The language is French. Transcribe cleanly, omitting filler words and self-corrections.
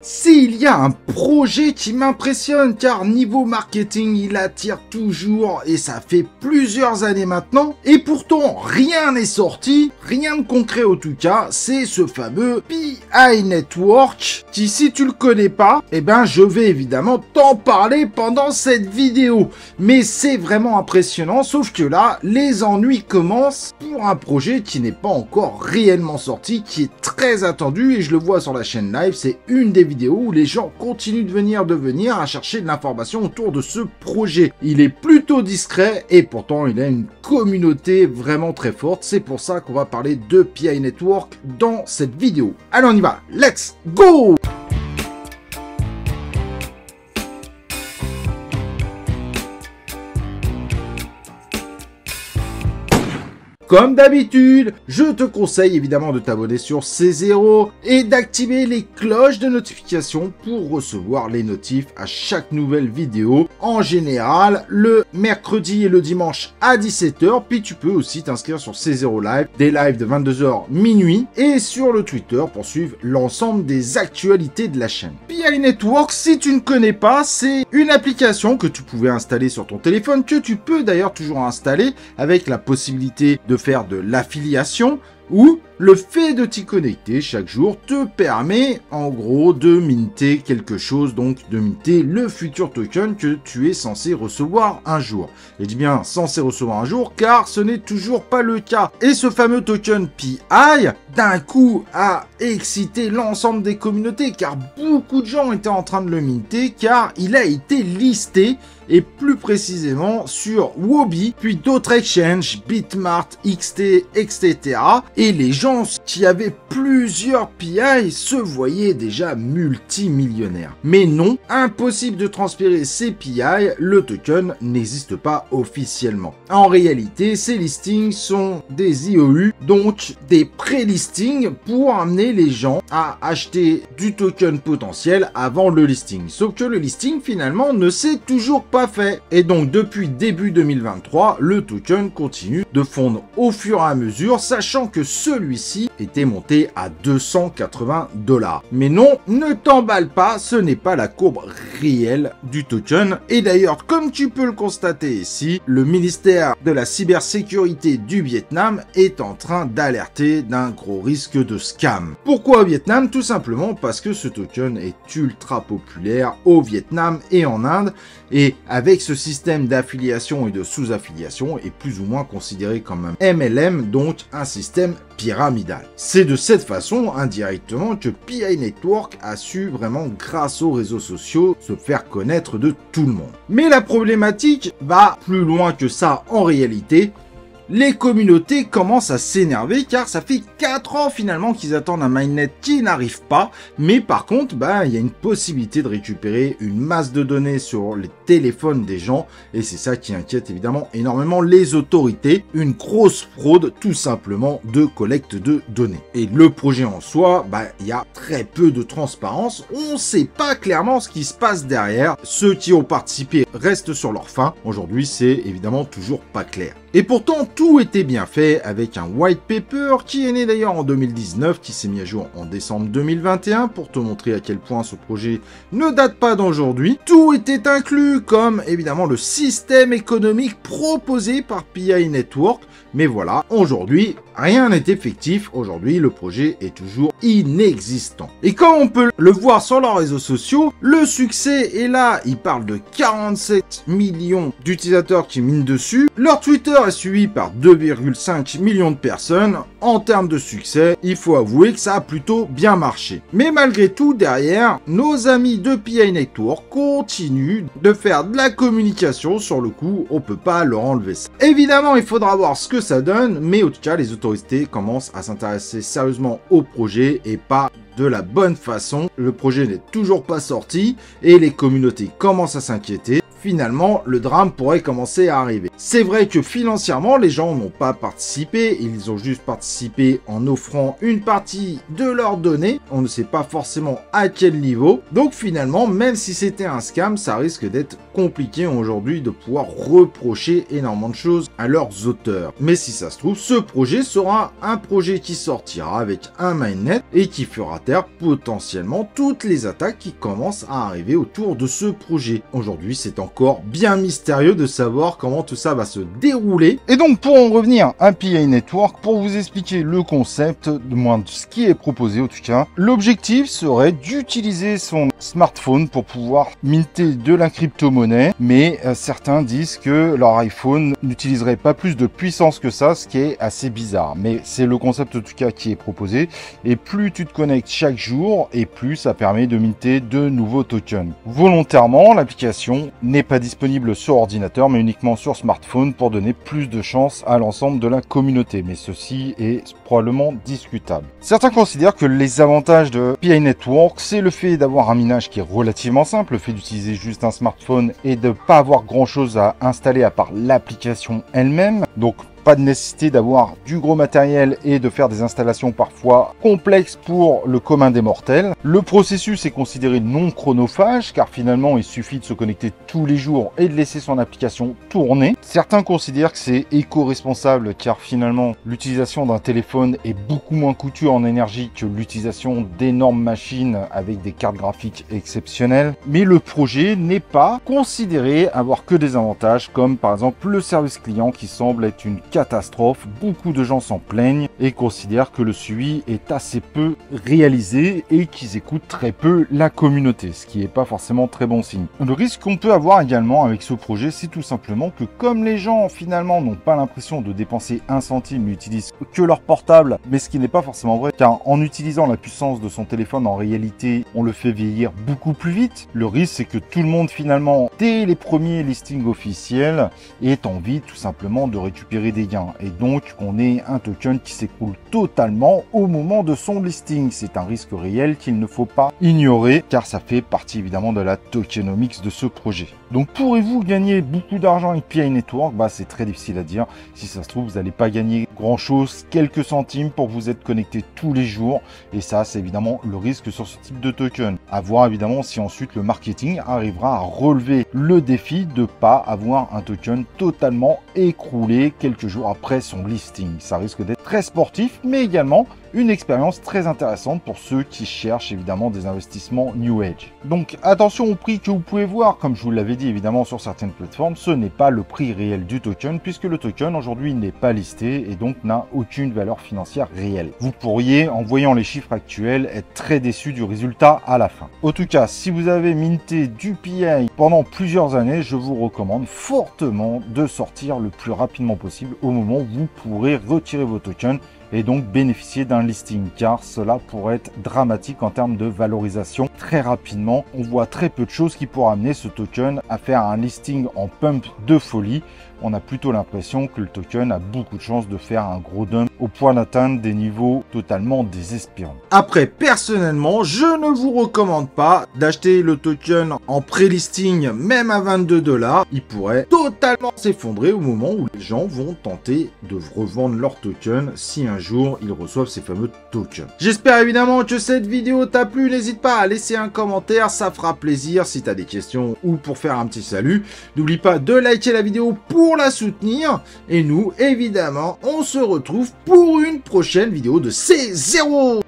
S'il y a un projet qui m'impressionne, car niveau marketing, il attire toujours et ça fait plusieurs années maintenant, et pourtant rien n'est sorti, rien de concret en tout cas, c'est ce fameux PI Network, qui si tu le connais pas, eh ben je vais évidemment t'en parler pendant cette vidéo. Mais c'est vraiment impressionnant, sauf que là, les ennuis commencent pour un projet qui n'est pas encore réellement sorti, qui est très attendu, et je le vois sur la chaîne live, c'est une des vidéos où les gens continuent de venir à chercher de l'information autour de ce projet. Il est plutôt discret et pourtant il a une communauté vraiment très forte. C'est pour ça qu'on va parler de PI Network dans cette vidéo. Allez, on y va, let's go! Comme d'habitude, je te conseille évidemment de t'abonner sur C0 et d'activer les cloches de notification pour recevoir les notifs à chaque nouvelle vidéo. En général, le mercredi et le dimanche à 17 h, puis tu peux aussi t'inscrire sur C0 Live, des lives de 22 h minuit, et sur le Twitter pour suivre l'ensemble des actualités de la chaîne. PI Network, si tu ne connais pas, c'est une application que tu pouvais installer sur ton téléphone, que tu peux d'ailleurs toujours installer avec la possibilité de faire de l'affiliation, ou le fait de t'y connecter chaque jour te permet en gros de minter quelque chose, donc de minter le futur token que tu es censé recevoir un jour. Et je dis bien censé recevoir un jour car ce n'est toujours pas le cas. Et ce fameux token PI d'un coup a excité l'ensemble des communautés car beaucoup de gens étaient en train de le minter car il a été listé et plus précisément sur Huobi, puis d'autres exchanges, Bitmart, XT, etc. Et les gens qui avaient plusieurs PI se voyaient déjà multimillionnaires. Mais non, impossible de transférer ces PI, le token n'existe pas officiellement. En réalité, ces listings sont des IOU, donc des pré-listings pour amener les gens à acheter du token potentiel avant le listing. Sauf que le listing finalement ne s'est toujours pas fait. Et donc depuis début 2023, le token continue de fondre au fur et à mesure, sachant que celui-ci était monté à 280 $. Mais non, ne t'emballe pas, ce n'est pas la courbe réelle du token. Et d'ailleurs, comme tu peux le constater ici, le ministère de la cybersécurité du Vietnam est en train d'alerter d'un gros risque de scam. Pourquoi au Vietnam? Tout simplement parce que ce token est ultra populaire au Vietnam et en Inde, et avec ce système d'affiliation et de sous-affiliation est plus ou moins considéré comme un MLM, donc un système pyramidal. C'est de cette façon, indirectement, que PI Network a su vraiment, grâce aux réseaux sociaux, se faire connaître de tout le monde. Mais la problématique va plus loin que ça en réalité. Les communautés commencent à s'énerver car ça fait 4 ans finalement qu'ils attendent un mainnet qui n'arrive pas, mais par contre, il y a une possibilité de récupérer une masse de données sur les téléphones des gens, et c'est ça qui inquiète évidemment énormément les autorités, une grosse fraude tout simplement de collecte de données. Et le projet en soi, il y a très peu de transparence, on ne sait pas clairement ce qui se passe derrière, ceux qui ont participé restent sur leur faim, aujourd'hui c'est évidemment toujours pas clair. Et pourtant, tout était bien fait avec un white paper qui est né d'ailleurs en 2019, qui s'est mis à jour en décembre 2021 pour te montrer à quel point ce projet ne date pas d'aujourd'hui. Tout était inclus, comme évidemment le système économique proposé par PI Network. Mais voilà, aujourd'hui, rien n'est effectif. Aujourd'hui, le projet est toujours inexistant. Et comme on peut le voir sur leurs réseaux sociaux, le succès est là. Ils parlent de 47 millions d'utilisateurs qui minent dessus. Leur Twitter est suivi par 2,5 millions de personnes. En termes de succès, il faut avouer que ça a plutôt bien marché. Mais malgré tout, derrière, nos amis de PI Network continuent de faire de la communication. Sur le coup, on peut pas leur enlever ça. Évidemment, il faudra voir ce que ça donne, mais en tout cas, les autorités commencent à s'intéresser sérieusement au projet et pas de la bonne façon. Le projet n'est toujours pas sorti et les communautés commencent à s'inquiéter. Finalement, le drame pourrait commencer à arriver. C'est vrai que financièrement, les gens n'ont pas participé, ils ont juste participé en offrant une partie de leurs données. On ne sait pas forcément à quel niveau. Donc finalement, même si c'était un scam, ça risque d'être compliqué aujourd'hui de pouvoir reprocher énormément de choses à leurs auteurs. Mais si ça se trouve, ce projet sera un projet qui sortira avec un mainnet et qui fera taire potentiellement toutes les attaques qui commencent à arriver autour de ce projet. Aujourd'hui, c'est encore bien mystérieux de savoir comment tout ça va se dérouler. Et donc, pour en revenir à PI Network, pour vous expliquer le concept, de moins de ce qui est proposé en tout cas, l'objectif serait d'utiliser son smartphone pour pouvoir minter de la crypto-monnaie, mais certains disent que leur iPhone n'utiliserait pas plus de puissance que ça, ce qui est assez bizarre. Mais c'est le concept en tout cas qui est proposé, et plus tu te connectes chaque jour, et plus ça permet de minter de nouveaux tokens. Volontairement, l'application n'est pas disponible sur ordinateur, mais uniquement sur smartphone pour donner plus de chance à l'ensemble de la communauté. Mais ceci est probablement discutable. Certains considèrent que les avantages de PI Network, c'est le fait d'avoir un minage qui est relativement simple, le fait d'utiliser juste un smartphone et de pas avoir grand chose à installer à part l'application elle-même. Donc pas de nécessité d'avoir du gros matériel et de faire des installations parfois complexes pour le commun des mortels. Le processus est considéré non chronophage car finalement il suffit de se connecter tous les jours et de laisser son application tourner. Certains considèrent que c'est éco-responsable car finalement l'utilisation d'un téléphone est beaucoup moins coûteux en énergie que l'utilisation d'énormes machines avec des cartes graphiques exceptionnelles. Mais le projet n'est pas considéré avoir que des avantages comme par exemple le service client qui semble être une catastrophe. Beaucoup de gens s'en plaignent et considèrent que le suivi est assez peu réalisé et qu'ils écoutent très peu la communauté, ce qui n'est pas forcément très bon signe. Le risque qu'on peut avoir également avec ce projet, c'est tout simplement que comme les gens finalement n'ont pas l'impression de dépenser un centime, n'utilisent que leur portable, mais ce qui n'est pas forcément vrai, car en utilisant la puissance de son téléphone, en réalité, on le fait vieillir beaucoup plus vite. Le risque, c'est que tout le monde finalement, dès les premiers listings officiels, ait envie tout simplement de récupérer des gains et donc on ait un token qui s'écroule totalement au moment de son listing. C'est un risque réel qu'il ne faut pas ignorer car ça fait partie évidemment de la tokenomics de ce projet. Donc pourrez-vous gagner beaucoup d'argent avec PI Network? C'est très difficile à dire. Si ça se trouve, vous n'allez pas gagner grand chose, quelques centimes pour vous être connecté tous les jours et ça c'est évidemment le risque sur ce type de token. À voir évidemment si ensuite le marketing arrivera à relever le défi de pas avoir un token totalement écroulé quelques jours après son listing. Ça risque d'être très sportif, mais également une expérience très intéressante pour ceux qui cherchent évidemment des investissements New Age. Donc attention au prix que vous pouvez voir, comme je vous l'avais dit évidemment sur certaines plateformes, ce n'est pas le prix réel du token puisque le token aujourd'hui n'est pas listé et donc n'a aucune valeur financière réelle. Vous pourriez, en voyant les chiffres actuels, être très déçu du résultat à la fin. En tout cas, si vous avez minté du PI pendant plusieurs années, je vous recommande fortement de sortir le plus rapidement possible au moment où vous pourrez retirer vos tokens et donc bénéficier d'un listing car cela pourrait être dramatique en termes de valorisation. Très rapidement, on voit très peu de choses qui pourraient amener ce token à faire un listing en pump de folie. On a plutôt l'impression que le token a beaucoup de chances de faire un gros dump au point d'atteindre des niveaux totalement désespérants. Après, personnellement, je ne vous recommande pas d'acheter le token en pré-listing, même à 22 $. Il pourrait totalement s'effondrer au moment où les gens vont tenter de revendre leur token si un jour ils reçoivent ces fameux tokens. J'espère évidemment que cette vidéo t'a plu. N'hésite pas à laisser un commentaire, ça fera plaisir si tu as des questions ou pour faire un petit salut. N'oublie pas de liker la vidéo pour la soutenir. Et nous, évidemment, on se retrouve pour une prochaine vidéo de C0.